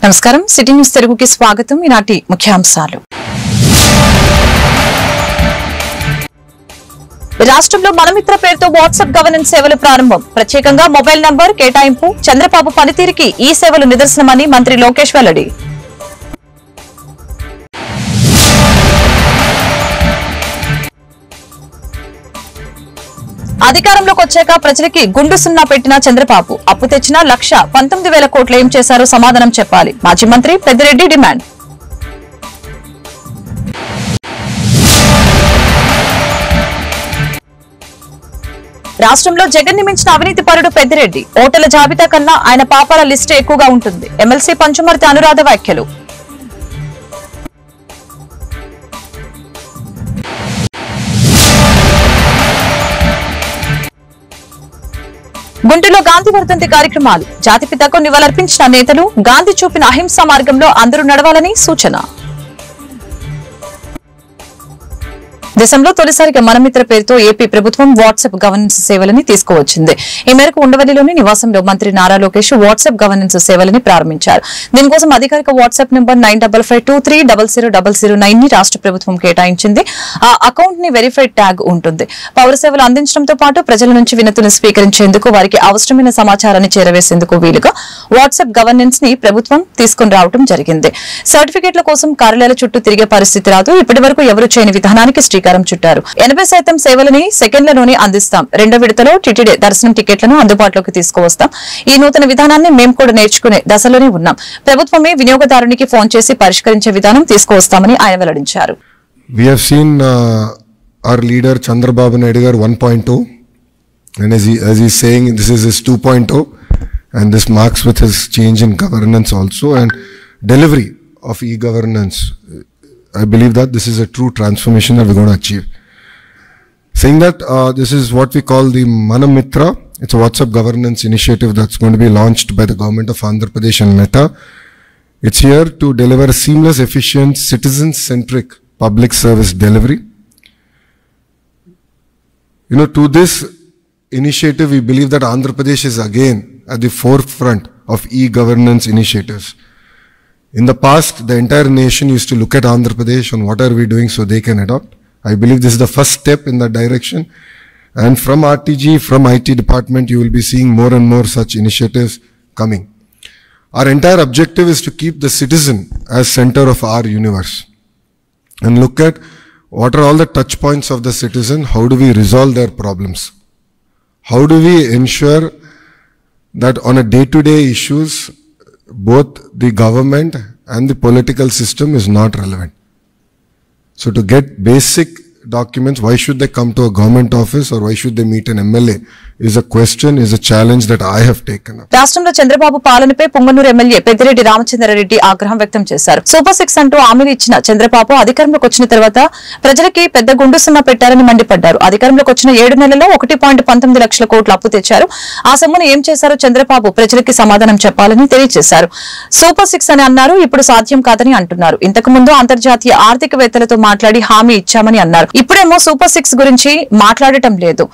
నమస్కారం city news తెలుగుకి స్వాగతం. ఈనాటి ముఖ్యాంశాలు. రాష్ట్రంలో మనమిత్ర పేరుతో వాట్సాప్ గవర్నెన్స్ సేవలు ప్రారంభం. ప్రత్యేకంగా మొబైల్ నంబర్ కేటాయింపు చంద్రబాబు పనితీరుకి ఈ సేవలు నిదర్శనమని మంత్రి లోకేష్ వెల్లడి. అధికారంలోకి వచ్చాక ప్రజలకి గుండు సున్నా పెట్టిన చంద్రబాబు అప్పు తెచ్చిన 1,19,000 కోట్లు ఏం చేశారో సమాధానం చెప్పాలి. మాజీ మంత్రి పెద్దిరెడ్డి డిమాండ్. రాష్ట్రంలో జగన్ ని మించిన అవినీతి పరుడు పెద్దిరెడ్డి. ఓటర్ల జాబితా కన్నా ఆయన పాపాల లిస్టే ఎక్కువగా ఉంటుంది. ఎమ్మెల్సీ పంచుమర్తి అనురాధ వ్యాఖ్యలు. గుంటూరులో గాంధీ వర్ధంతి కార్యక్రమాలు. జాతిపితకు నివాళులర్పించిన నేతలు. గాంధీ చూపిన అహింసా మార్గంలో అందరూ నడవాలని సూచన. దేశంలో తొలిసారిగా మనమిత్ర పేరుతో ఏపీ ప్రభుత్వం వాట్సాప్ గవర్నెన్స్ సేవలని తీసుకువచ్చింది. ఈ మేరకు ఉండవల్లిలోని నివాసంలో మంత్రి నారా లోకేష్ వాట్సాప్ గవర్నెన్స్ సేవలని ప్రారంభించారు. దీనికోసం అధికారిక వాట్సాప్ నెంబర్ 9552300009 ని రాష్ట్ర ప్రభుత్వం కేటాయించింది. ఆ అకౌంట్ ని వెరిఫైడ్ ట్యాగ్ ఉంటుంది. పౌర సేవలు అందించడంతో పాటు ప్రజల నుంచి వినతులను స్వీకరించేందుకు వారికి అవసరమైన సమాచారాన్ని చేరవేసేందుకు వీలుగా వాట్సాప్ గవర్నెన్స్ ని ప్రభుత్వం తీసుకుని రావడం జరిగింది. సర్టిఫికెట్ల కోసం కార్యాలయాల చుట్టూ తిరిగే పరిస్థితి రాదు. ఇప్పటి వరకు ఎవరు చేయని విధానానికి శ్రీకారం చుట్టారు. 80% సేవలని సెకండ్లలోనే అందిస్తాం. రెండో విడతలో టీటీడీ దర్శనం టికెట్లను అందుబాటులోకి తీసుకువస్తాం. ఈ నూతన విధానాన్ని మేము కూడా నేర్చుకునే దశలోనే ఉన్నాం. ప్రభుత్వమే వినియోగదారునికి ఫోన్ చేసి పరిష్కరించే విధానం తీసుకువస్తామని ఆయన వెల్లడించారు. We have seen our leader Chandrababu Naidu garu 1.0 and as he's saying this is his 2.0 and this marks with his change in governance also and delivery of e-governance. I believe that this is a true transformation that we're going to achieve. Saying that this is what we call the Manamitra. It's a WhatsApp governance initiative that's going to be launched by the government of Andhra Pradesh and Meta. It's here to deliver a seamless, efficient, citizen-centric public service delivery. You know, to this initiative, we believe that Andhra Pradesh is again at the forefront of e-governance initiatives. In the past, the entire nation used to look at Andhra Pradesh on what are we doing so they can adopt. I believe this is the first step in that direction. And from RTG, from IT department, you will be seeing more and more such initiatives coming. Our entire objective is to keep the citizen as center of our universe. And look at what are all the touch points of the citizen, how do we resolve their problems? How do we ensure that on a day-to-day issues, both the government and the political system is not relevant. So to get basic documents, why should they come to a government office or why should they meet an MLA is a question, is a challenge that I have taken up. రాష్ట్రంలో చంద్రబాబు పాలనపై Punganur MLA Peddireddy Ramachandra Reddy ఆగ్రహం వ్యక్తం చేశారు. Super 6 అంటూ హామీలు ఇచ్చిన చంద్రబాబు అధికారంలోకి వచ్చిన తర్వాత ప్రజలకి పెద్ద గుండు సున్నా పెట్టారని మండిపడ్డారు. అధికారంలోకి వచ్చిన 7 నెలల్లో 1.19 లక్షల కోట్ల అప్పు తెచ్చారు. ఆ సొమ్మును ఏం చేశారో చంద్రబాబు ప్రజలకి సమాధానం చెప్పాలని తెలియజేశారు. సూపర్ 6 అని అన్నారు, ఇప్పుడు సాధ్యం కాదని అంటున్నారు. ఇంతకు ముందు అంతర్జాతీయ ఆర్థికవేత్తలతో మాట్లాడి హామీ ఇచ్చామని అన్నారు. ఇప్పుడేమో సూపర్ 6 గురించి మాట్లాడటం లేదు.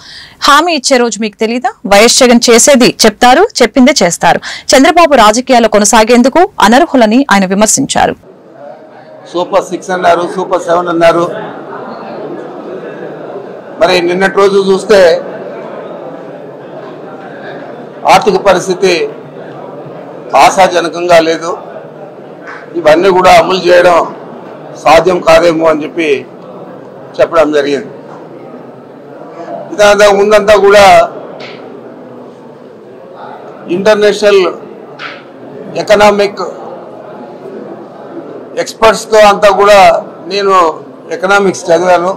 హామీ ఇచ్చే రోజు మీకు తెలీదా? వైఎస్ జగన్ చేసేది చెప్తారు, చెప్పిందే చేస్తారు. చంద్రబాబు రాజకీయాల్లో కొనసాగేందుకు అనర్హులని ఆయన విమర్శించారు. సూపర్ 6 అన్నారు, సూపర్ 7 అన్నారు. మరి నిన్నటి రోజు చూస్తే ఆర్థిక పరిస్థితి ఆశాజనకంగా లేదు. ఇవన్నీ కూడా అమలు చేయడం సాధ్యం కాదేమో అని చెప్పడం జరిగింది. ఇదంతా ముందంతా కూడా ఇంటర్నేషనల్ ఎకనామిక్ ఎక్స్పర్ట్స్తో అంతా కూడా నేను ఎకనామిక్స్ చదివాను.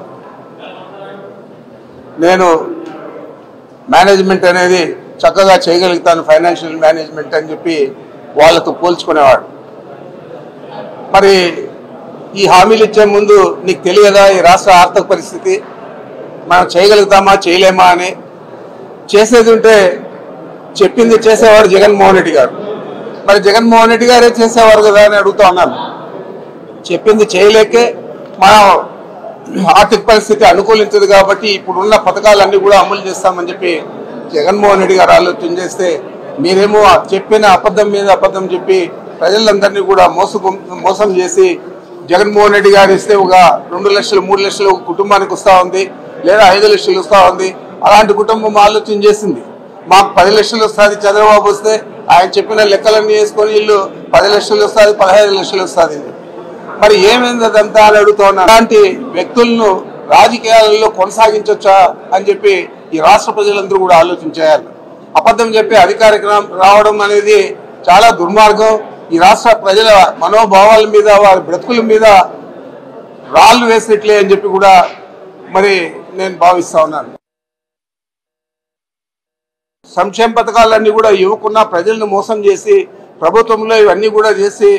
నేను మేనేజ్మెంట్ అనేది చక్కగా చేయగలుగుతాను, ఫైనాన్షియల్ మేనేజ్మెంట్ అని వాళ్ళతో పోల్చుకునేవాడు. మరి ఈ హామీలు ఇచ్చే ముందు నీకు తెలియదా ఈ రాష్ట్ర ఆర్థిక పరిస్థితి, మనం చేయగలుగుతామా చేయలేమా అని? చేసేది ఉంటే చెప్పింది చేసేవాడు జగన్మోహన్ రెడ్డి గారు. మరి జగన్మోహన్ రెడ్డి గారే చేసేవారు కదా అని అడుగుతా ఉన్నాను. చెప్పింది చేయలేకే మనం ఆర్థిక పరిస్థితి అనుకూలించదు కాబట్టి ఇప్పుడున్న పథకాలన్నీ కూడా అమలు చేస్తామని జగన్మోహన్ రెడ్డి గారు ఆలోచన చేస్తే మీరేమో చెప్పిన అబద్ధం మీద అబద్ధం చెప్పి ప్రజలందరినీ కూడా మోసం చేసి జగన్మోహన్ రెడ్డి గారు ఇస్తే ఒక 2 లక్షలు 3 లక్షలు ఒక కుటుంబానికి వస్తూ ఉంది, లేదా 5 లక్షలు వస్తూ ఉంది. అలాంటి కుటుంబం ఆలోచన చేసింది, మాకు 10 లక్షలు వస్తుంది, చంద్రబాబు వస్తే ఆయన చెప్పిన లెక్కలన్నీ వేసుకొని వీళ్ళు 10 లక్షలు వస్తుంది, 15 లక్షలు వస్తుంది. మరి ఏమైంది అదంతా అని అడుగుతా ఉన్నారు. అలాంటి వ్యక్తులను రాజకీయాలలో కొనసాగించవచ్చా అని చెప్పి ఈ రాష్ట్ర ప్రజలందరూ కూడా ఆలోచించారు. అబద్ధం చెప్పి అధికారికి రావడం అనేది చాలా దుర్మార్గం. ఈ రాష్ట్ర ప్రజల మనోభావాల మీద, వారి బ్రతుకుల మీద రాళ్ళు వేసినట్లే అని చెప్పి కూడా మరి నేను భావిస్తా ఉన్నాను. సంక్షేమ పథకాలన్నీ కూడా ఇవ్వకుండా ప్రజలను మోసం చేసి ప్రభుత్వంలో ఇవన్నీ కూడా చేసి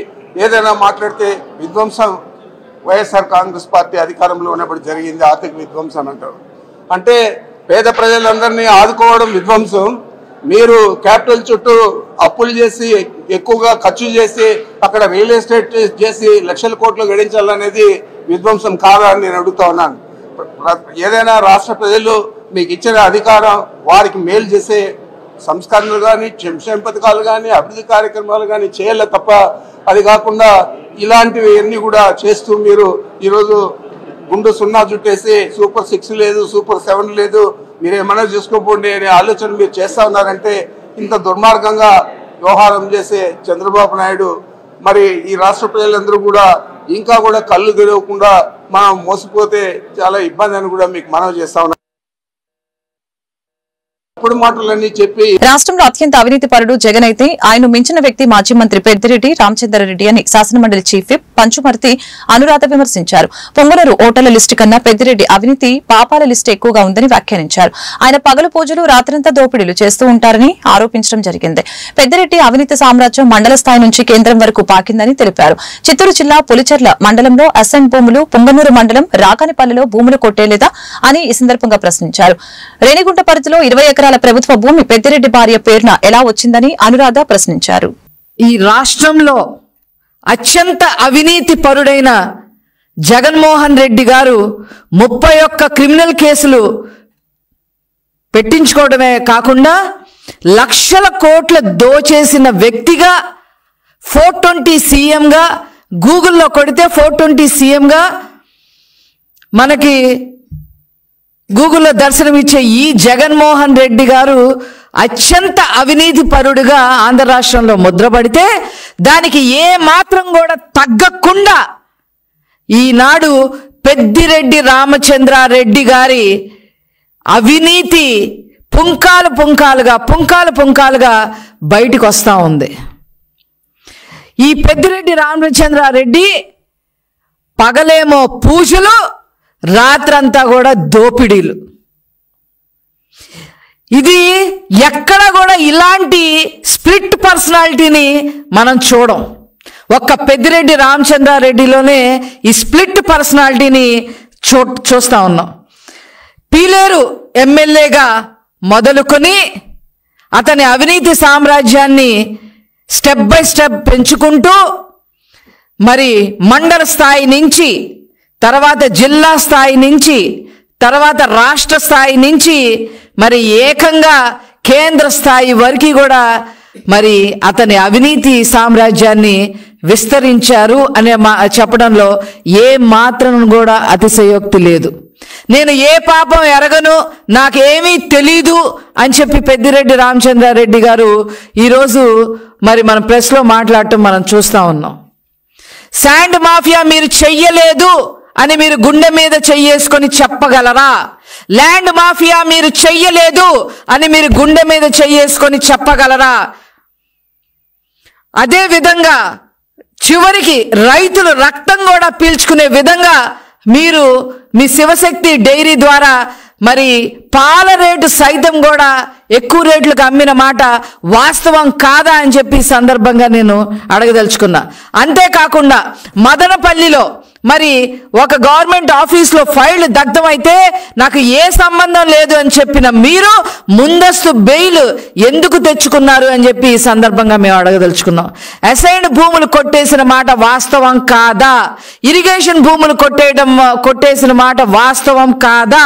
ఏదైనా మాట్లాడితే విధ్వంసం వైఎస్ఆర్ కాంగ్రెస్ పార్టీ అధికారంలో ఉన్నప్పుడు జరిగింది ఆర్థిక విధ్వంసం అంటారు. అంటే పేద ప్రజలందరినీ ఆదుకోవడం విధ్వంసం, మీరు క్యాపిటల్ చుట్టూ అప్పులు చేసి ఎక్కువగా ఖర్చు చేసి అక్కడ రియల్ ఎస్టేట్ చేసి లక్షల కోట్లు గడించాలనేది విధ్వంసం కాదా అని నేను అడుగుతా ఉన్నాను. ఏదైనా రాష్ట్ర ప్రజలు మీకు ఇచ్చిన అధికారం వారికి మేలు చేసే సంస్కరణలు కానీ, సంక్షేమ పథకాలు కానీ, అభివృద్ధి కార్యక్రమాలు కానీ చేయాలి తప్ప, అది కాకుండా ఇలాంటివి అన్నీ కూడా చేస్తూ మీరు ఈరోజు గుండు 0 చుట్టేసి సూపర్ 6 లేదు, సూపర్ 7 లేదు, మీరు ఏమైనా చూసుకోపోండి అనే ఆలోచన మీరు చేస్తూ ఉన్నారంటే ఇంత దుర్మార్గంగా వ్యవహారం చేసే చంద్రబాబు నాయుడు మరి ఈ రాష్ట్ర ప్రజలందరూ కూడా ఇంకా కూడా కళ్ళు తెరవకుండా మనం మోసపోతే చాలా ఇబ్బంది అని కూడా మీకు మనవి చేస్తా ఉన్నాం. రాష్ట్రంలో అత్యంత అవినీతి పరుడు జగన్ అయితే ఆయన మించిన వ్యక్తి మాజీ మంత్రి పెద్దిరెడ్డి రామచంద్రారెడ్డి అని శాసనమండలి చీఫ్ విప్ పంచుమర్తి అనురాధ విమర్శించారు. పొంగనూరు ఓటర్ల లిస్టు కన్నా పెద్దిరెడ్డి అవినీతి పాపాల లిస్టు ఎక్కువగా ఉందని వ్యాఖ్యానించారు. ఆయన పగలు పూజలు రాత్రంతా దోపిడీలు చేస్తూ ఉంటారని ఆరోపించడం జరిగింది. పెద్దిరెడ్డి అవినీతి సామ్రాజ్యం మండల స్థాయి నుంచి కేంద్రం వరకు పాకిందని తెలిపారు. చిత్తూరు జిల్లా పులిచెర్ల మండలంలో అసెంట్ భూములు, పొంగనూరు మండలం రాకానిపల్లిలో భూములు కొట్టేలేదా అని ఈ సందర్భంగా ప్రశ్నించారు. రేణిగుంట పరిధిలో 20 ఎకరాల ప్రభుత్వ భూమి పెద్దిరెడ్డి భార్య పేరున ఎలా వచ్చిందని అనురాధ ప్రశ్నించారు. ఈ రాష్ట్రంలో అత్యంత అవినీతి పరుడైన జగన్మోహన్ రెడ్డి గారు 31 క్రిమినల్ కేసులు పెట్టించుకోవడమే కాకుండా లక్షల కోట్ల దోచేసిన వ్యక్తిగా 420 సీఎంగా గూగుల్లో కొడితే 420 సీఎంగా మనకి గూగుల్లో దర్శనమిచ్చే ఈ జగన్మోహన్ రెడ్డి గారు అత్యంత అవినీతి పరుడుగా ఆంధ్ర రాష్ట్రంలో ముద్రపడితే దానికి ఏ మాత్రం కూడా తగ్గకుండా ఈనాడు పెద్దిరెడ్డి రామచంద్రారెడ్డి గారి అవినీతి పుంకాలు పుంకాలుగా బయటికి వస్తూ ఉంది. ఈ పెద్దిరెడ్డి రామచంద్రారెడ్డి పగలేమో పూజలు, రాత్రంతా కూడా దోపిడీలు. ఇది ఎక్కడ కూడా ఇలాంటి స్ప్లిట్ పర్సనాలిటీని మనం చూడం. ఒక్క పెద్దిరెడ్డి రామచంద్రారెడ్డిలోనే ఈ స్ప్లిట్ పర్సనాలిటీని చూస్తా ఉన్నాం. పీలేరు ఎమ్మెల్యేగా మొదలుకొని అతని అవినీతి సామ్రాజ్యాన్ని స్టెప్ బై స్టెప్ పెంచుకుంటూ మరి మండల స్థాయి నుంచి, తర్వాత జిల్లా స్థాయి నుంచి, తర్వాత రాష్ట్ర స్థాయి నుంచి మరి ఏకంగా కేంద్ర స్థాయి వరకు కూడా మరి అతని అవినీతి సామ్రాజ్యాన్ని విస్తరించారు అనే చెప్పడంలో ఏ మాత్రం కూడా అతిశయోక్తి లేదు. నేను ఏ పాపం ఎరగను, నాకేమీ తెలీదు అని చెప్పి పెద్దిరెడ్డి రామచంద్రారెడ్డి గారు ఈరోజు మరి మన ప్రెస్లో మాట్లాడటం మనం చూస్తూ ఉన్నాం. శాండ్ మాఫియా మీరు చెయ్యలేదు అని మీరు గుండె మీద చెయ్యేసుకొని చెప్పగలరా? ల్యాండ్ మాఫియా మీరు చెయ్యలేదు అని మీరు గుండె మీద చెయ్యేసుకొని చెప్పగలరా? అదే విధంగా చివరికి రైతులు రక్తం కూడా పీల్చుకునే విధంగా మీరు మీ శివశక్తి డైరీ ద్వారా మరి పాల రేటు సైతం కూడా ఎక్కువ రేట్లకు అమ్మిన మాట వాస్తవం కాదా అని చెప్పి సందర్భంగా నేను అడగదలుచుకున్నా. అంతేకాకుండా మదనపల్లిలో మరి ఒక గవర్నమెంట్ ఆఫీస్లో ఫైళ్లు దగ్ధమైతే నాకు ఏ సంబంధం లేదు అని చెప్పిన మీరు ముందస్తు బెయిల్ ఎందుకు తెచ్చుకున్నారు అని చెప్పి ఈ సందర్భంగా మేము అడగదలుచుకున్నాం. అసైన్డ్ భూములు కొట్టేసిన మాట వాస్తవం కాదా? ఇరిగేషన్ భూములు కొట్టేసిన మాట వాస్తవం కాదా?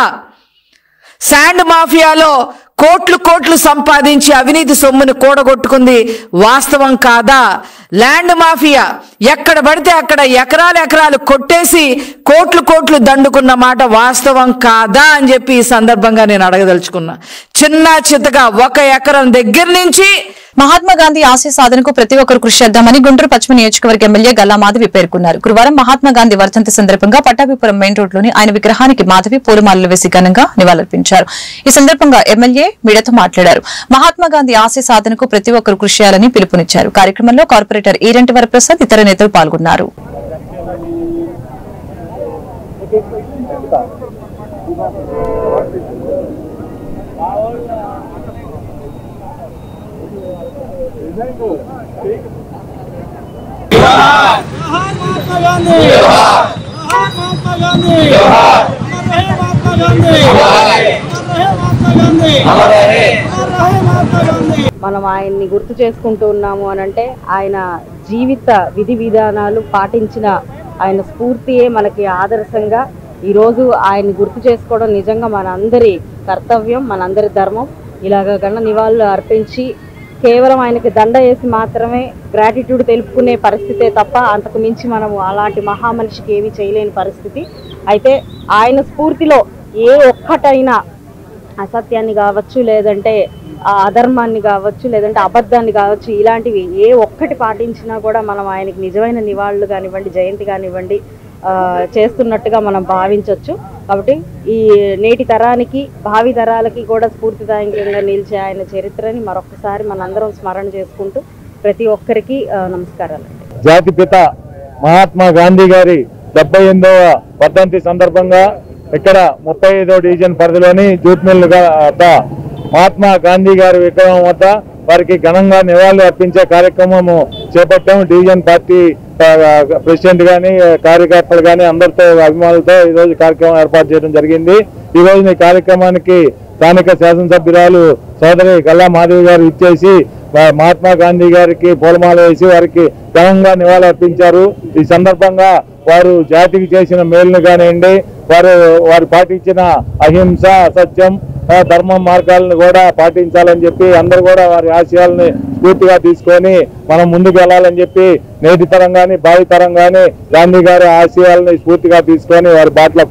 శాండ్ మాఫియాలో కోట్లు కోట్లు సంపాదించి అవినీతి సొమ్ముని కూడగొట్టుకుంది వాస్తవం కాదా? ల్యాండ్ మాఫియా ఎక్కడ పడితే అక్కడ ఎకరాలు ఎకరాలు కొట్టేసి కోట్లు కోట్లు దండుకున్న మాట వాస్తవం కాదా అని చెప్పి ఈ సందర్భంగా నేను అడగదలుచుకున్నా. చిన్న చిత్తగా 1 ఎకరం దగ్గర నుంచి మహాత్మా గాంధీ ఆశయ సాధనకు ప్రతి ఒక్కరు కృషి చేద్దామని గుంటూరు పశ్చిమ నియోజకవర్గ ఎమ్మెల్యే గల్లా మాధవి పేర్కొన్నారు. గురువారం మహాత్మా గాంధీ వర్ధంతి సందర్భంగా పట్టాభిపురం మెయిన్ రోడ్లోని ఆయన విగ్రహానికి మాధవి పూలమాలలు వేసి ఘనంగా నివాళులర్పించారు. ఈ సందర్భంగా ఎమ్మెల్యే మీడియాతో మాట్లాడారు. మహాత్మా గాంధీ ఆశయ సాధనకు ప్రతి ఒక్కరు కృషి చేయాలని పిలుపునిచ్చారు. కార్యక్రమంలో కార్పొరేటర్ ఈరెంటి వరప్రసాద్ ఇతర నేతలు పాల్గొన్నారు. మనం ఆయన్ని గుర్తు చేసుకుంటూ ఉన్నాము అనంటే ఆయన జీవిత విధి విధానాలు పాటించిన ఆయన స్ఫూర్తియే మనకి ఆదర్శంగా ఈరోజు ఆయన్ని గుర్తు చేసుకోవడం నిజంగా మనందరి కర్తవ్యం, మనందరి ధర్మం. ఇలాగ గణ నివాళులు అర్పించి కేవలం ఆయనకి దండ వేసి మాత్రమే గ్రాటిట్యూడ్ తెలుపుకునే పరిస్థితే తప్ప అంతకు మించి మనము అలాంటి మహామనిషికి ఏమీ చేయలేని పరిస్థితి. అయితే ఆయన స్ఫూర్తిలో ఏ ఒక్కటైనా అసత్యాన్ని కావచ్చు, లేదంటే అధర్మాన్ని కావచ్చు, లేదంటే అబద్ధాన్ని కావచ్చు, ఇలాంటివి ఏ ఒక్కటి పాటించినా కూడా మనం ఆయనకి నిజమైన నివాళులు కానివ్వండి, జయంతి కానివ్వండి చేస్తున్నట్టుగా మనం భావించవచ్చు. కాబట్టి ఈ నేటి తరానికి, భావి తరాలకి కూడా స్ఫూర్తిదాయకంగా నిలిచే ఆయన చరిత్రని మరొకసారి మనందరం స్మరణ చేసుకుంటూ ప్రతి ఒక్కరికి నమస్కారాలు. జాతిపిత మహాత్మా గాంధీ గారి 78వ వర్ధంతి సందర్భంగా ఇక్కడ 35వ డివిజన్ పరిధిలోని జూట్ మిల్ వద్ద మహాత్మా గాంధీ గారి విగ్రహం వద్ద వారికి ఘనంగా నివాళులు అర్పించే కార్యక్రమం చేపట్టాము. డివిజన్ పార్టీ ప్రెసిడెంట్ గాని, కార్యకర్తలు గాని అందరితో, అభిమానులతో ఈరోజు కార్యక్రమం ఏర్పాటు చేయడం జరిగింది. ఈ రోజు ఈ కార్యక్రమానికి స్థానిక శాసనసభ్యురాలు సోదరి గల్లా మాధవి గారు ఇచ్చేసి మహాత్మా గాంధీ గారికి పూలమాల వేసి వారికి ఘనంగా నివాళులు అర్పించారు. ఈ సందర్భంగా వారు జాతికి చేసిన మేలును కానివ్వండి, వారు పాటించిన అహింస, అసత్యం, ధర్మం మార్గాలను కూడా పాటించాలని చెప్పి అందరూ కూడా వారి ఆశయాలని స్ఫూర్తిగా తీసుకొని మనం ముందుకు వెళ్ళాలని చెప్పి నేటి తరం కానీ, భావి తరం కానీ గాంధీ గారి ఆశయాలని స్ఫూర్తిగా తీసుకొని వారి బాటలో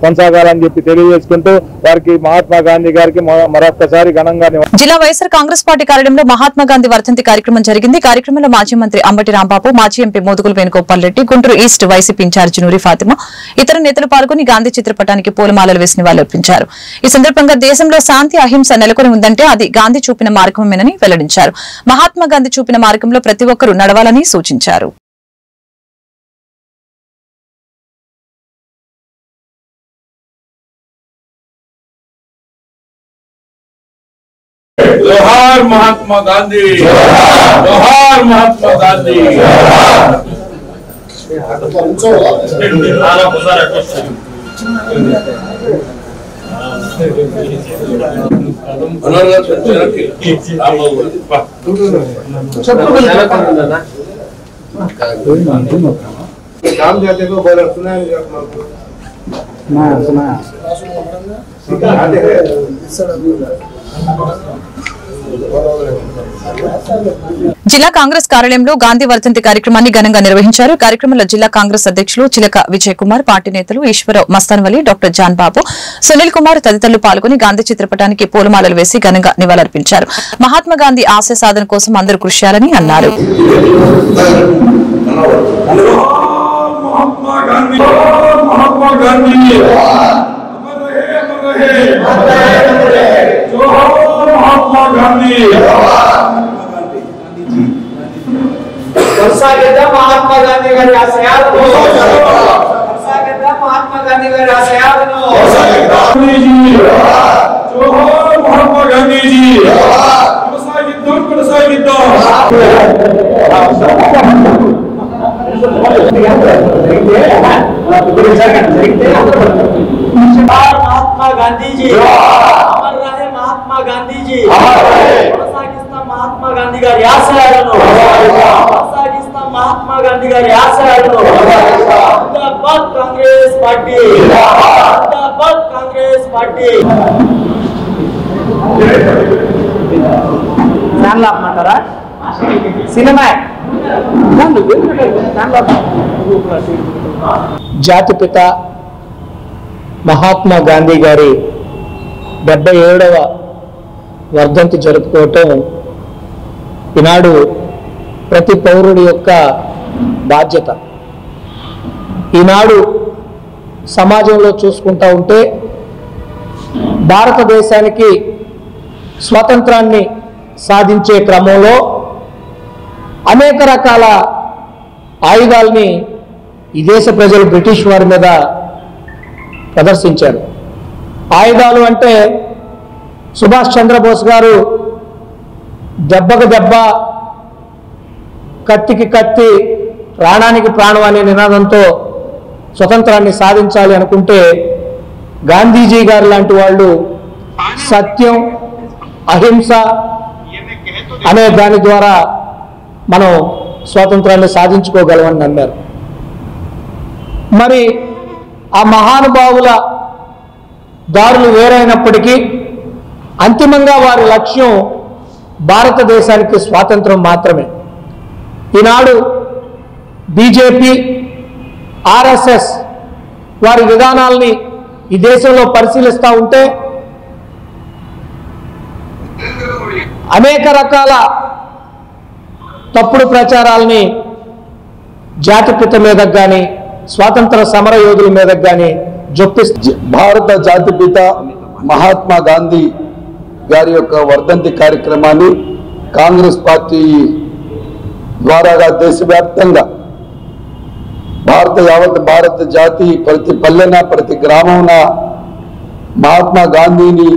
కొనసాగాలని చెప్పి తెలియజేసుకుంటూ వారికి మహాత్మా గాంధీ గారికి మరొకసారి ఘనంగా. జిల్లా వైఎస్ఆర్ కాంగ్రెస్ పార్టీ కార్యాలయంలో మహాత్మా గాంధీ వర్ధంతి కార్యక్రమం జరిగింది. కార్యక్రమంలో మాజీ మంత్రి అంబటి రాంబాబు, మాజీ MP Modugula Venugopal Reddy, Guntur east YCP incharge Noori Fatima, ఇతర నేతలు పాల్గొని గాంధీ చిత్రపటానికి పూలమాలలు వేసి నివాళులర్పించారు. ఈ సందర్భంగా దేశంలో శాంతి, అహింస నెలకొని ఉందంటే అది గాంధీ చూపిన మార్గమేనని వెల్లడించారు. మహాత్మా గాంధీ చూపిన మార్గంలో ప్రతి ఒక్కరూ నడవాలని సూచించారు. जोहार महात्मा गांधी, जोहार महात्मा गांधी। काम जाते को बोला सुना జిల్లా కాంగ్రెస్ కార్యాలయంలో గాంధీ వర్ధంతి కార్యక్రమాన్ని ఘనంగా నిర్వహించారు. కార్యక్రమంలో జిల్లా కాంగ్రెస్ అధ్యక్షులు చిలక విజయ్ కుమార్, పార్టీ నేతలు ఈశ్వరరావు మస్తాన్వలి, డాక్టర్ జాన్ బాబు, సునీల్ కుమార్ తదితరులు పాల్గొని గాంధీ చిత్రపటానికి పూలమాలలు వేసి ఘనంగా నివాళులర్పించారు. మహాత్మా గాంధీ ఆశయ సాధన కోసం అందరూ కృషి చేయాలని అన్నారు. महात्मा गांधी महात्मा गांधी गारी आशयाలను महात्मा गांधी गारी आशयाలను जोहार महात्मा गांधी जी కొనసాగిద్దాం महात्मा गांधी जी अमर रहे महात्मा गांधी जी కొనసాగిస్తాం महात्मा गांधी గారి ఆశయాలను కొనసాగిస్తాం महात्मा गांधी గారి ఆశయాలను జిందాబాద్ కాంగ్రెస్ పార్టీ జిందాబాద్ కాంగ్రెస్ పార్టీ ఫ్యాన్ లాపమంటారా సినిమా జాతిపిత మహాత్మా గాంధీ గారి 77వ వర్ధంతి జరుపుకోవటం ఈనాడు ప్రతి పౌరుడి యొక్క బాధ్యత. ఈనాడు సమాజంలో చూసుకుంటా ఉంటే భారతదేశానికి స్వాతంత్రాన్ని సాధించే క్రమంలో అనేక రకాల ఆయుధాలని ఈ దేశ ప్రజలు బ్రిటిష్ వారి మీద ప్రదర్శించారు. ఆయుధాలు అంటే సుభాష్ చంద్రబోస్ గారు దెబ్బకు దెబ్బ, కత్తికి కత్తి, ప్రాణానికి ప్రాణం అనే నినాదంతో స్వతంత్రాన్ని సాధించాలి అనుకుంటే గాంధీజీ గారు లాంటి వాళ్ళు సత్యం, అహింస అనే దాని ద్వారా మనం స్వాతంత్రాన్ని సాధించుకోగలమని నమ్మారు. మరి ఆ మహానుభావుల దారులు వేరైనప్పటికీ అంతిమంగా వారి లక్ష్యం భారతదేశానికి స్వాతంత్రం మాత్రమే. ఈనాడు బీజేపీ, ఆర్ఎస్ఎస్ వారి విధానాల్ని ఈ దేశంలో పరిశీలిస్తూ ఉంటే అనేక రకాల తప్పుడు ప్రచారాలని జాతిపిత మీదకు కానీ స్వాతంత్ర సమర యోధుల మీదకు కానీ జొప్పిస్తూ భారత జాతిపిత మహాత్మా గాంధీ గారి యొక్క వర్ధంతి కార్యక్రమాన్ని కాంగ్రెస్ పార్టీ ద్వారాగా దేశవ్యాప్తంగా యావత్ భారత జాతి ప్రతి పల్లెన ప్రతి గ్రామమున మహాత్మా గాంధీని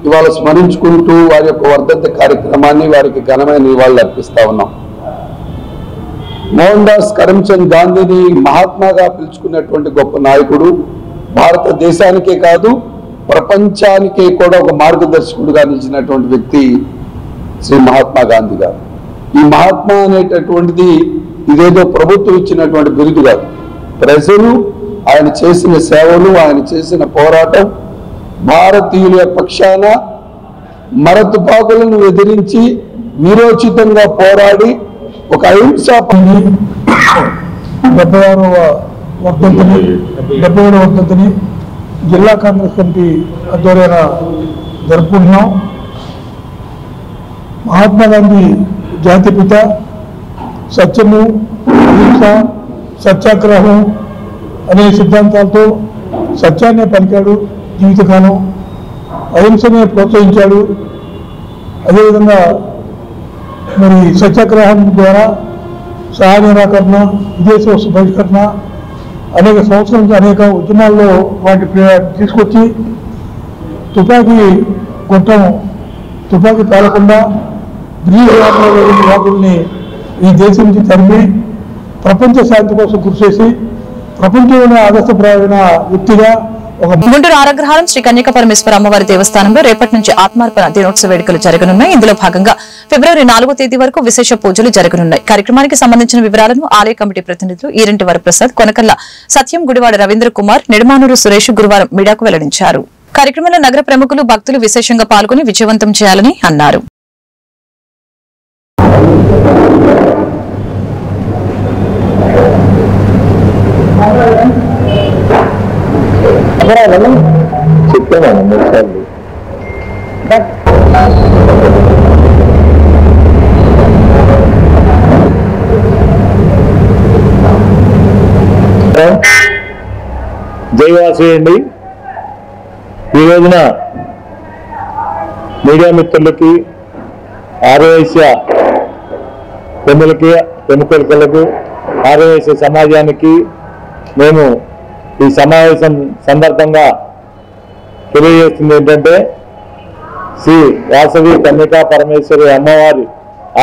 ఇవాళ స్మరించుకుంటూ వారి యొక్క వర్ధంతి కార్యక్రమాన్ని వారికి ఘనమైన నివాళులు అర్పిస్తా ఉన్నాం. మోహన్ దాస్ కరమ్చంద్ గాంధీని మహాత్మాగా పిలుచుకున్నటువంటి గొప్ప నాయకుడు, భారతదేశానికే కాదు ప్రపంచానికే కూడా ఒక మార్గదర్శకుడుగా నిలిచినటువంటి వ్యక్తి శ్రీ మహాత్మా గాంధీ గారు. ఈ మహాత్మా అనేటటువంటిది ఇదేదో ప్రభుత్వం ఇచ్చినటువంటి బిరుదు కాదు. ప్రజలు ఆయన చేసిన సేవలు, ఆయన చేసిన పోరాటం, భారతీయుల పక్షాన మరతుపాకులను ఎదిరించి వీరోచితంగా పోరాడి ఒక అహింసా 76వ వర్ధంతిని జిల్లా కాంగ్రెస్ కమిటీ ఆధ్వర్యాన జరుపుకుంటున్నాం. మహాత్మా గాంధీ జాతిపిత, సత్యము, అహింస, సత్యాగ్రహం అనే సిద్ధాంతాలతో సత్యాన్నే పలికాడు. జీవితకాలం అహింసనే ప్రోత్సహించాడు. అదేవిధంగా మరి సత్యాగ్రహం ద్వారా సహాయ నిరాకరణ, విదేశీ వస్తు బహిష్కరణ అనేక సంవత్సరాల నుంచి అనేక ఉద్యమాల్లో వాటి తీసుకొచ్చి తుపాకీ పేలకుండా బ్రిటిష్ వాదుల్ని ఈ దేశం నుంచి తరిమి ప్రపంచ శాంతి కోసం కృషి చేసి ప్రపంచంలోనే ఆదర్శప్రాయమైన వ్యక్తిగా గుంటూరు ఆరగ్రహారం శ్రీ కన్యక పరమేశ్వర అమ్మవారి దేవస్థానంలో రేపటి నుంచి ఆత్మార్పణ దినోత్సవ వేడుకలు జరగనున్నాయి. ఇందులో భాగంగా ఫిబ్రవరి 4వ తేదీ వరకు విశేష పూజలు జరగనున్నాయి. కార్యక్రమానికి సంబంధించిన వివరాలను ఆలయ కమిటీ ప్రతినిధులు ఈరెంటి వరప్రసాద్, కొనకల్ల సత్యం, గుడివాడ రవీంద్ర కుమార్, నిడమానూరు సురేష్ గురువారం మీడియాకు వెల్లడించారు. కార్యక్రమంలో నగర ప్రముఖులు, భక్తులు విశేషంగా పాల్గొని విజయవంతం చేయాలని అన్నారు. జైవాసి అండి. ఈ రోజున మీడియా మిత్రులకి, ఆర్యవైశ్య ప్రముఖులకు, ఆర్యవైశ్య సమాజానికి మేము ఈ సమావేశం సందర్భంగా తెలియజేస్తుంది ఏంటంటే, శ్రీ వాసవి కన్యకా పరమేశ్వరి అమ్మవారి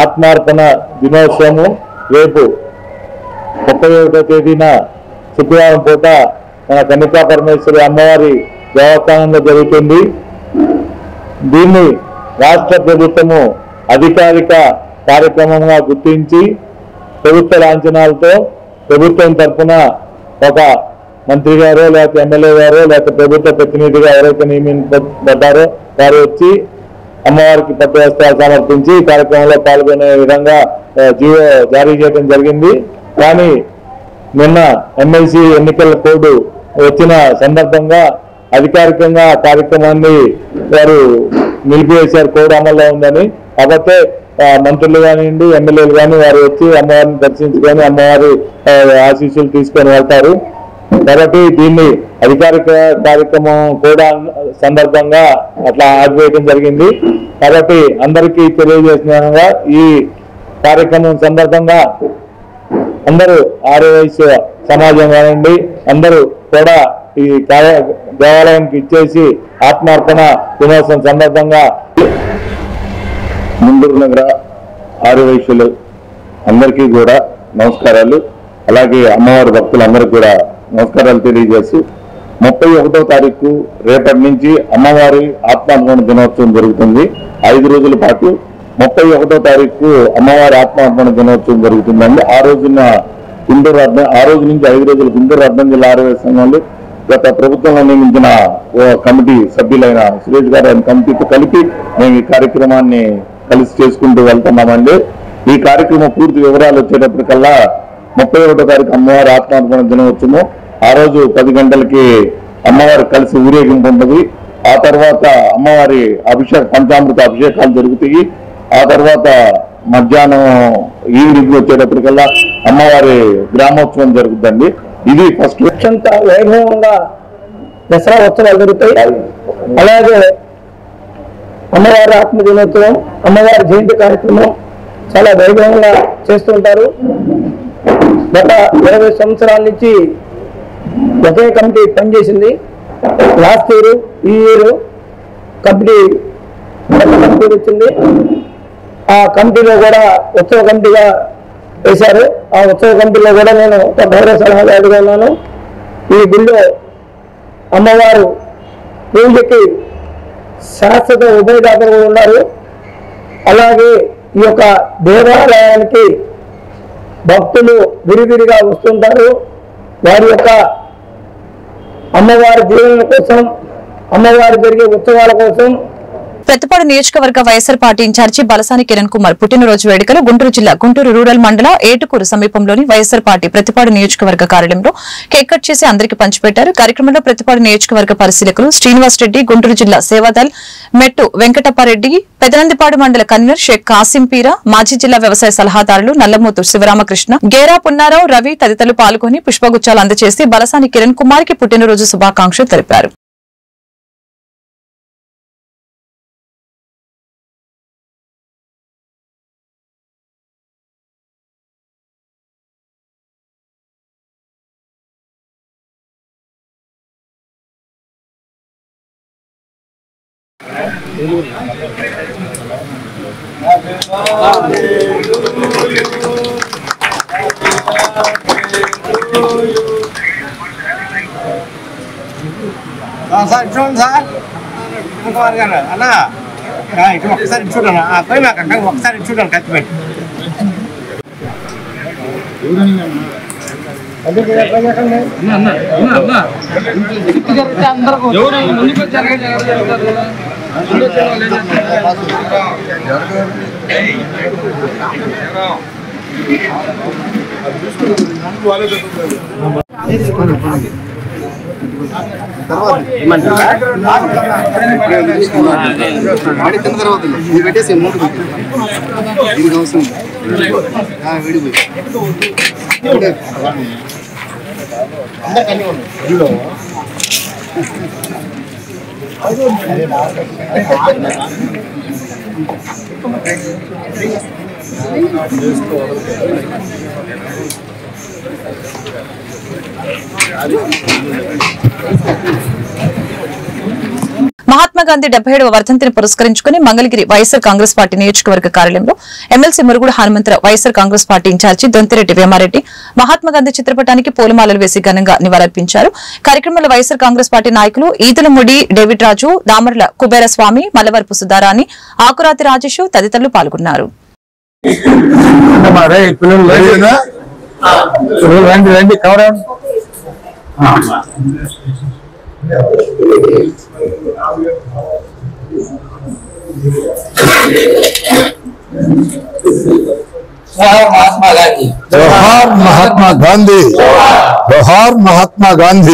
ఆత్మార్పణ దినోత్సవము రేపు 31వ తేదీన శుక్రవారం పూట మన కన్యకా పరమేశ్వరి అమ్మవారి దేవస్థానంలో జరుగుతుంది. దీన్ని రాష్ట్ర ప్రభుత్వము అధికారిక కార్యక్రమంగా గుర్తించి ప్రభుత్వ లాంఛనాలతో ప్రభుత్వం తరఫున ఒక మంత్రి గారో లేకపోతే ఎమ్మెల్యే గారో లేకపోతే ప్రభుత్వ ప్రతినిధిగా ఎవరైతే నియమించబడ్డారో వారు వచ్చి అమ్మవారికి పట్టు వస్త్రాలు సమర్పించి కార్యక్రమంలో పాల్గొనే విధంగా జీవో జారీ చేయడం జరిగింది. కానీ నిన్న ఎమ్మెల్సీ ఎన్నికల కోడ్ వచ్చిన సందర్భంగా అధికారికంగా ఆ కార్యక్రమాన్ని వారు నిలిపివేశారు, కోడ్ అమల్లో ఉందని. కాకపోతే మంత్రులు కానివ్వండి, ఎమ్మెల్యేలు కానీ వారు వచ్చి అమ్మవారిని దర్శించుకొని అమ్మవారి ఆశీస్సులు తీసుకొని వెళ్తారు. కాబట్టి దీన్ని అధికారిక కార్యక్రమం కూడా సందర్భంగా అట్లా ఆగివేయడం జరిగింది. కాబట్టి అందరికీ తెలియజేసిన ఈ కార్యక్రమం సందర్భంగా అందరూ ఆర్యవైశ్య సమాజం కానివ్వండి అందరూ కూడా ఈ దేవాలయానికి ఇచ్చేసి ఆత్మార్పణ దినోత్సవం సందర్భంగా గుంటూరు నగర ఆర్యవైశ్యులు అందరికీ కూడా నమస్కారాలు, అలాగే అమ్మవారి భక్తులందరికీ కూడా నమస్కారాలు తెలియజేస్తూ 31వ తారీఖు రేపటి నుంచి అమ్మవారి ఆత్మార్పణ దినోత్సవం జరుగుతుంది. 5 రోజుల పాటు 31వ తారీఖు అమ్మవారి ఆత్మార్పణ దినోత్సవం జరుగుతుందండి. ఆ రోజు నుంచి 5 రోజులు గుంటూరు అర్బన్ జిల్లా ఆర్యవైశ్య సంఘంలో గత ప్రభుత్వంలో నియమించిన కమిటీ సభ్యులైన సురేష్ గారు ఆయన కమిటీతో కలిపి మేము ఈ కార్యక్రమాన్ని కలిసి చేసుకుంటూ వెళ్తున్నామండి. ఈ కార్యక్రమం పూర్తి వివరాలు వచ్చేటప్పటికల్లా 31వ తారీఖు అమ్మవారి ఆత్మార్పణ దినోత్సవం. ఆ రోజు 10 గంటలకి అమ్మవారి కలిసి ఊరేగింపు ఉంటుంది. ఆ తర్వాత అమ్మవారి పంచామృత అభిషేకాలు జరుగుతాయి. ఆ తర్వాత మధ్యాహ్నం ఈవినింగ్ వచ్చేటప్పటికల్లా అమ్మవారి గ్రామోత్సవం జరుగుతుందండి. ఇది ఫస్ట్ అత్యంత వైభవంగా దసరా ఉత్సవాలు జరుగుతాయి. అలాగే అమ్మవారి ఆత్మ దినోత్సవం, అమ్మవారి జయంతి కార్యక్రమం చాలా వైభవంగా చేస్తుంటారు. గత 20 సంవత్సరాల నుంచి ఒకే కమిటీ పనిచేసింది. లాస్ట్ ఇయర్ ఈ ఇయర్ కమిటీ వచ్చింది. ఆ కమిటీలో కూడా ఉత్సవ కమిటీగా వేశారు. ఆ ఉత్సవ కమిటీలో కూడా నేను ఒక గౌరవ సలహాదారుగా ఉన్నాను. ఈ గుళ్ళో అమ్మవారు పూజకి శాశ్వత ఉభయదాతలు ఉన్నారు. అలాగే ఈ యొక్క దేవాలయానికి భక్తులు విరివిరిగా వస్తుంటారు. వారి యొక్క అమ్మవారి దీవెనల కోసం, అమ్మవారి జరిగే ఉత్సవాల కోసం ప్రతిపాడు నియోజకవర్గ వైఎస్ఆర్ పార్టీ ఇన్ఛార్జి బలసాని కిరణ్ కుమార్ పుట్టినరోజు వేడుకలు గుంటూరు జిల్లా గుంటూరు రూరల్ మండల ఏటుకూరు సమీపంలోని వైఎస్ఆర్ పార్టీ ప్రతిపాడు నియోజకవర్గ కార్యాలయంలో కేక్ కట్ చేసి అందరికీ పంచిపెట్టారు. కార్యక్రమంలో ప్రతిపాడు నియోజకవర్గ పరిశీలకులు శ్రీనివాస్ రెడ్డి, గుంటూరు జిల్లా సేవాదల్ మెట్టు వెంకటప్పారెడ్డి, పెదనందిపాడు మండల కన్వీనర్ షేక్ కాసింపీరా, మాజీ జిల్లా వ్యవసాయ సలహాదారులు నల్లమూతు శివరామకృష్ణ, గేరా పున్నారావు, రవి తదితరులు పాల్గొని పుష్పగుచ్చాలు అందజేసి బలసాని కిరణ్ కుమార్ కి పుట్టినరోజు శుభాకాంక్షలు తెలిపారు. సార్ చూడండి సార్ అన్నా ఇటు ఒకసారి చూడండి పోయి మాకు అక్కడ ఒకసారి చూడండి కత్తిపెట్టి పెట్టేసి ఇది అవసరం విడిపోయి మహాత్మా గాంధీ 77వ వర్ధంతిని పురస్కరించుకుని మంగళగిరి వైఎస్ఆర్ కాంగ్రెస్ పార్టీ నియోజకవర్గ కార్యాలయంలో MLC Murugudu Hanumantharao, YSR Congress party incharge Dontireddy Vemareddy Mahatma Gandhi చిత్రపటానికి పూలమాలలు వేసి ఘనంగా నివాళులర్పించారు. కార్యక్రమంలో వైఎస్ఆర్ కాంగ్రెస్ పార్టీ నాయకులు ఈదులముడి డేవిడ్ రాజు, దామర్ల కుబేరస్వామి, మల్లవరపు సుధారాణి, ఆకురాతి రాజేష్ తదితరులు పాల్గొన్నారు. महात्मा गांधी जोहार महात्मा गांधी जोहार महात्मा गांधी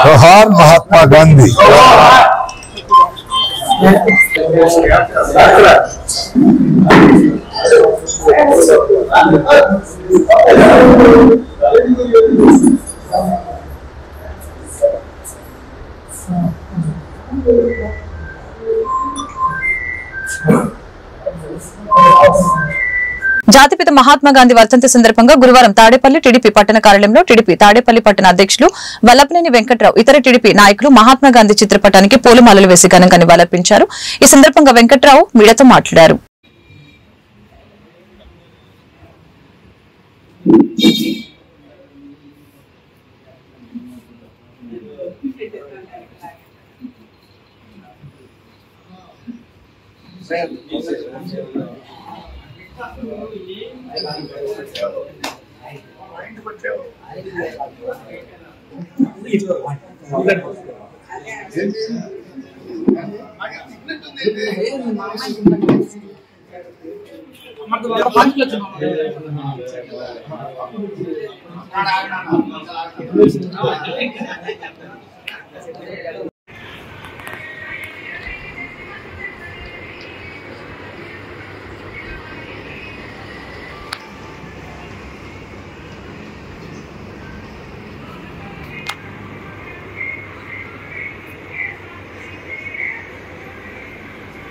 जोहार महात्मा गांधी జాతిపిత మహాత్మా గాంధీ వర్ధంతి సందర్భంగా గురువారం తాడేపల్లి టీడీపీ పట్టణ కార్యాలయంలో టీడీపీ తాడేపల్లి పట్టణ అధ్యక్షులు వల్లభనేని వెంకట్రావు ఇతర టీడీపీ నాయకులు మహాత్మా గాంధీ చిత్రపటానికి పూలమాలలు వేసి ఘనంగా నివాళులర్పించారు. ఈ సందర్భంగా వెంకట్రావు మీడియాతో మాట్లాడారు.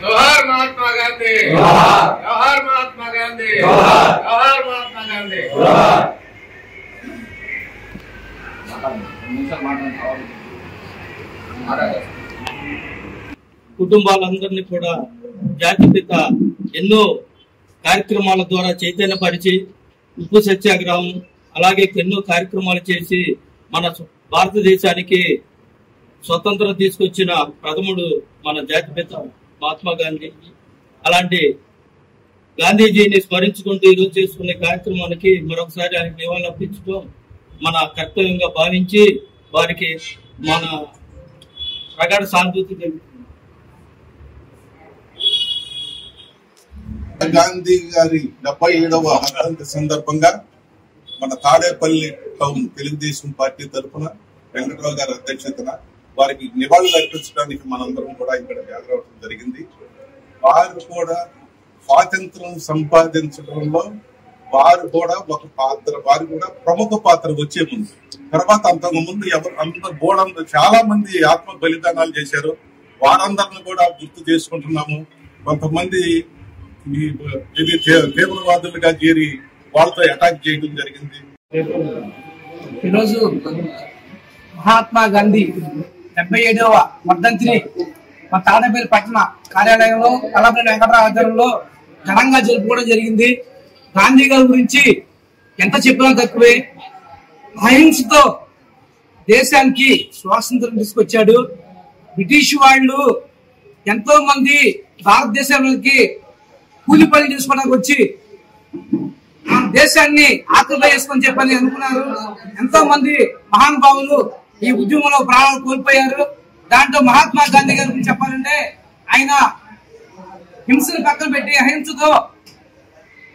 जोहार महात्मा गांधी जोहार महात्मा गांधी जोहार महात्मा गांधी కుటుంబాలందరినీ కూడా జాతిపిత ఎన్నో కార్యక్రమాల ద్వారా చైతన్యపరిచి ఉప్పు సత్యాగ్రహం అలాగే ఎన్నో కార్యక్రమాలు చేసి మన భారతదేశానికి స్వతంత్రం తీసుకొచ్చిన ప్రథముడు మన జాతిపిత మహాత్మా గాంధీ. అలాంటి గాంధీజీని స్మరించుకుంటూ ఈరోజు చేసుకునే కార్యక్రమానికి మరొకసారి ఆయన నివాళులు అర్పించడం మన కర్తవ్యంగా భావించి వారికి మన ప్రగాఢ సానుభూతి తెలుపుతుంది. గాంధీ గారి 77వ వర్ధంతి సందర్భంగా మన తాడేపల్లి టౌన్ తెలుగుదేశం పార్టీ తరఫున వెంకటరావు గారి అధ్యక్షతన వారికి నివాళులు అర్పించడానికి మనందరం కూడా ఇక్కడ హాజరవడం జరిగింది. వారు కూడా స్వాతంత్రం సంపాదించడంలో వారు కూడా ఒక పాత్ర, వారు కూడా ప్రముఖ పాత్ర వచ్చే ముందు. తర్వాత అంతకు ముందు అందరూ చాలా మంది ఆత్మ బలిదానాలు చేశారు. వారందరిని కూడా గుర్తు చేసుకుంటున్నాము. కొంతమంది ఇది తీవ్రవాదులుగా చేరి వాళ్ళతో అటాక్ చేయడం జరిగింది. ఈరోజు మహాత్మా గాంధీ 77వ వర్ధంతిని మా తాడేపల్లి పట్టణ కార్యాలయంలో వల్లభనేని వెంకటరావు ఆధ్వర్యంలో ఘనంగా జరుపుకోవడం జరిగింది. గాంధీ గారి గురించి ఎంత చెప్పినా తక్కువే. అహింసతో దేశానికి స్వాతంత్రం తీసుకొచ్చాడు. బ్రిటిష్ వాళ్ళు ఎంతో మంది భారతదేశానికి కూలి పనులు చేసుకోవడానికి వచ్చి దేశాన్ని ఆక్రమణ చేసుకొని చెప్పని అనుకున్నారు. ఎంతో మంది మహానుభావులు ఈ ఉద్యమంలో ప్రాణాలు కోల్పోయారు. దాంట్లో మహాత్మా గాంధీ గారి గురించి చెప్పాలంటే ఆయన హింసను పక్కన పెట్టి అహింసతో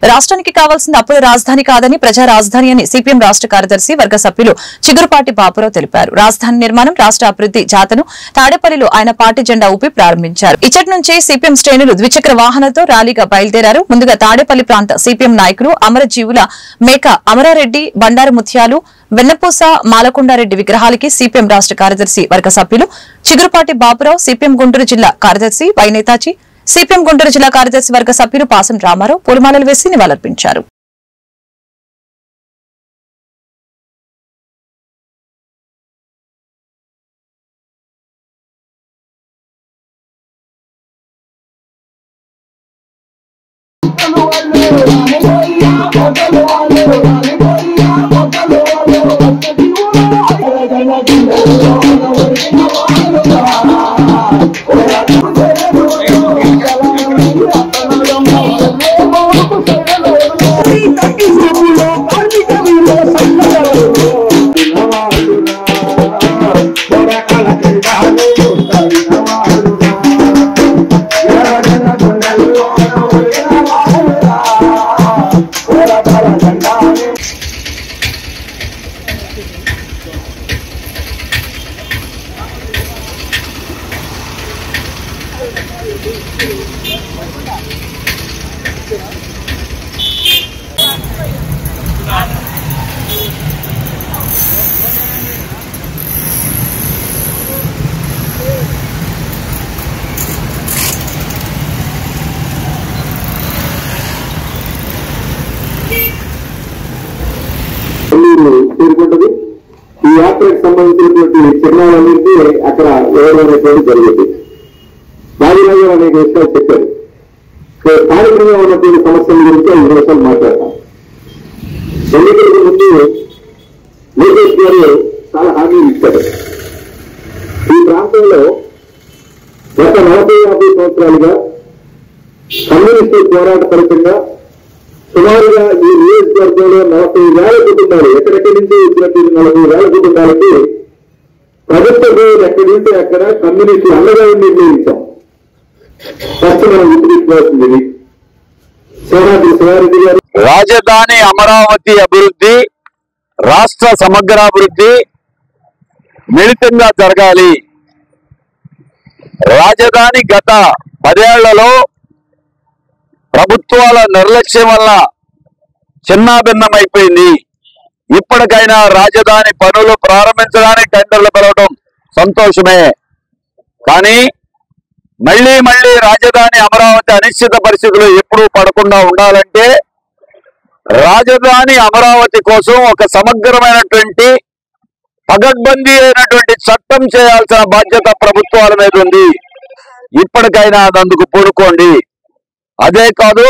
రాష్ట్రానికి కావాల్సింది అప్పుల రాజధాని కాదని ప్రజా రాజధాని అని సిపిఎం రాష్ట్ర కార్యదర్శి వర్గ సభ్యులు చిగురుపాటి బాపురావు తెలిపారు. రాజధాని నిర్మాణం రాష్ట్ర అభివృద్ధి జాతను తాడేపల్లిలో ఆయన పార్టీ జెండా ఊపి ప్రారంభించారు. ఇచ్చటి నుంచి సిపిఎం శ్రేణులు ద్విచక్ర వాహనాలతో ర్యాలీగా బయలుదేరారు. ముందుగా తాడేపల్లి ప్రాంత సిపిఎం నాయకులు అమరజీవుల మేక అమరారెడ్డి, బండారు ముత్యాలు, వెన్నపూస, మాలకొండారెడ్డి విగ్రహాలకి సిపిఎం రాష్ట్ర కార్యదర్శి వర్గ సభ్యులు చిగురుపాటి బాపురావు, సిపిఎం గుంటూరు జిల్లా కార్యదర్శి వై నేతాజీ, సిపిఎం గుంటూరు జిల్లా కార్యదర్శి వర్గ సభ్యులు పాసం రామారావు పూలమాలలు వేసి నివాళులర్పించారు. Para జరుగుతుంటది. ఈ యాత్రకు సంబంధించినటువంటి చిహ్నాలన్నింటినీ అక్కడ ఇవ్వడం అనేటువంటి జరిగింది. రాజీనామా అనేక విషయాలు చెప్పారు. స్థానికంగా ఉన్నటువంటి సమస్యల గురించి 5 నిమిషాలు మాట్లాడతాం. ఎన్నికలకు ముందు లోకేష్ గారు చాలా హామీలు ఇచ్చారు. ఈ ప్రాంతంలో గత 40-50 సంవత్సరాలుగా కమ్యూనిస్టు పోరాట ఫలితంగా సుమారుగా ఈ నియోజకవర్గంలో 40,000 కుటుంబాలు, ఎక్కడెక్కడి నుంచి వచ్చినటువంటి 40,000 కుటుంబాలకి ప్రభుత్వ భూములు ఎక్కడి నుంచి అక్కడ కమ్యూనిస్టు అండగా నిర్ణయించాం. ఫస్ట్ మనం గుర్తుపెట్టుకోవాల్సింది సోనాద్రి శివారెడ్డి గారు. రాజధాని అమరావతి అభివృద్ధి, రాష్ట్ర సమగ్రాభివృద్ధి మిళితంగా జరగాలి. రాజధాని గత 10 ఏళ్లలో ప్రభుత్వాల నిర్లక్ష్యం వల్ల చిన్నాభిన్నమైపోయింది. ఇప్పటికైనా రాజధాని పనులు ప్రారంభించడానికి టెండర్లు పిలవడం సంతోషమే. కానీ మళ్లీ రాజధాని అమరావతి అనిశ్చిత పరిస్థితులు ఎప్పుడూ పడకుండా ఉండాలంటే రాజధాని అమరావతి కోసం ఒక సమగ్రమైనటువంటి పగడ్బందీ అయినటువంటి చట్టం చేయాల్సిన బాధ్యత ప్రభుత్వాల మీద ఉంది. ఇప్పటికైనా అందుకు పూనుకోండి. అదే కాదు,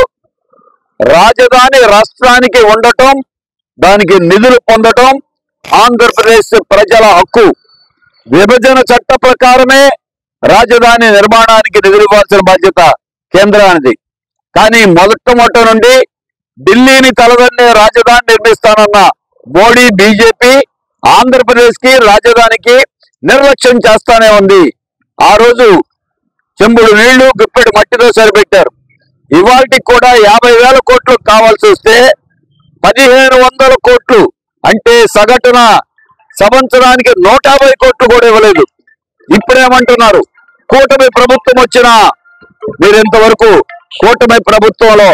రాజధాని రాష్ట్రానికి ఉండటం, దానికి నిధులు పొందటం ఆంధ్రప్రదేశ్ ప్రజల హక్కు. విభజన చట్ట ప్రకారమే రాజధాని నిర్మాణానికి నిధులు ఇవ్వాల్సిన బాధ్యత కేంద్రానిది. కానీ మొదటి నుండి ఢిల్లీని తలదన్నే రాజధాని నిర్మిస్తానన్న మోడీ బీజేపీ ఆంధ్రప్రదేశ్ కి రాజధానికి నిర్లక్ష్యం చేస్తానే ఉంది. ఆ రోజు చెంబుడు నీళ్లు గుప్పెడు మట్టితో సరిపెట్టారు. ఇవాళకి కూడా 50,000 కోట్లు కావాల్సి వస్తే 1,500 కోట్లు అంటే సగటున సంవత్సరానికి 150 కోట్లు కూడా ఇవ్వలేదు. ఇప్పుడేమంటున్నారు, కూటమి ప్రభుత్వం వచ్చినా మీరు ఇంతవరకు కూటమి ప్రభుత్వంలో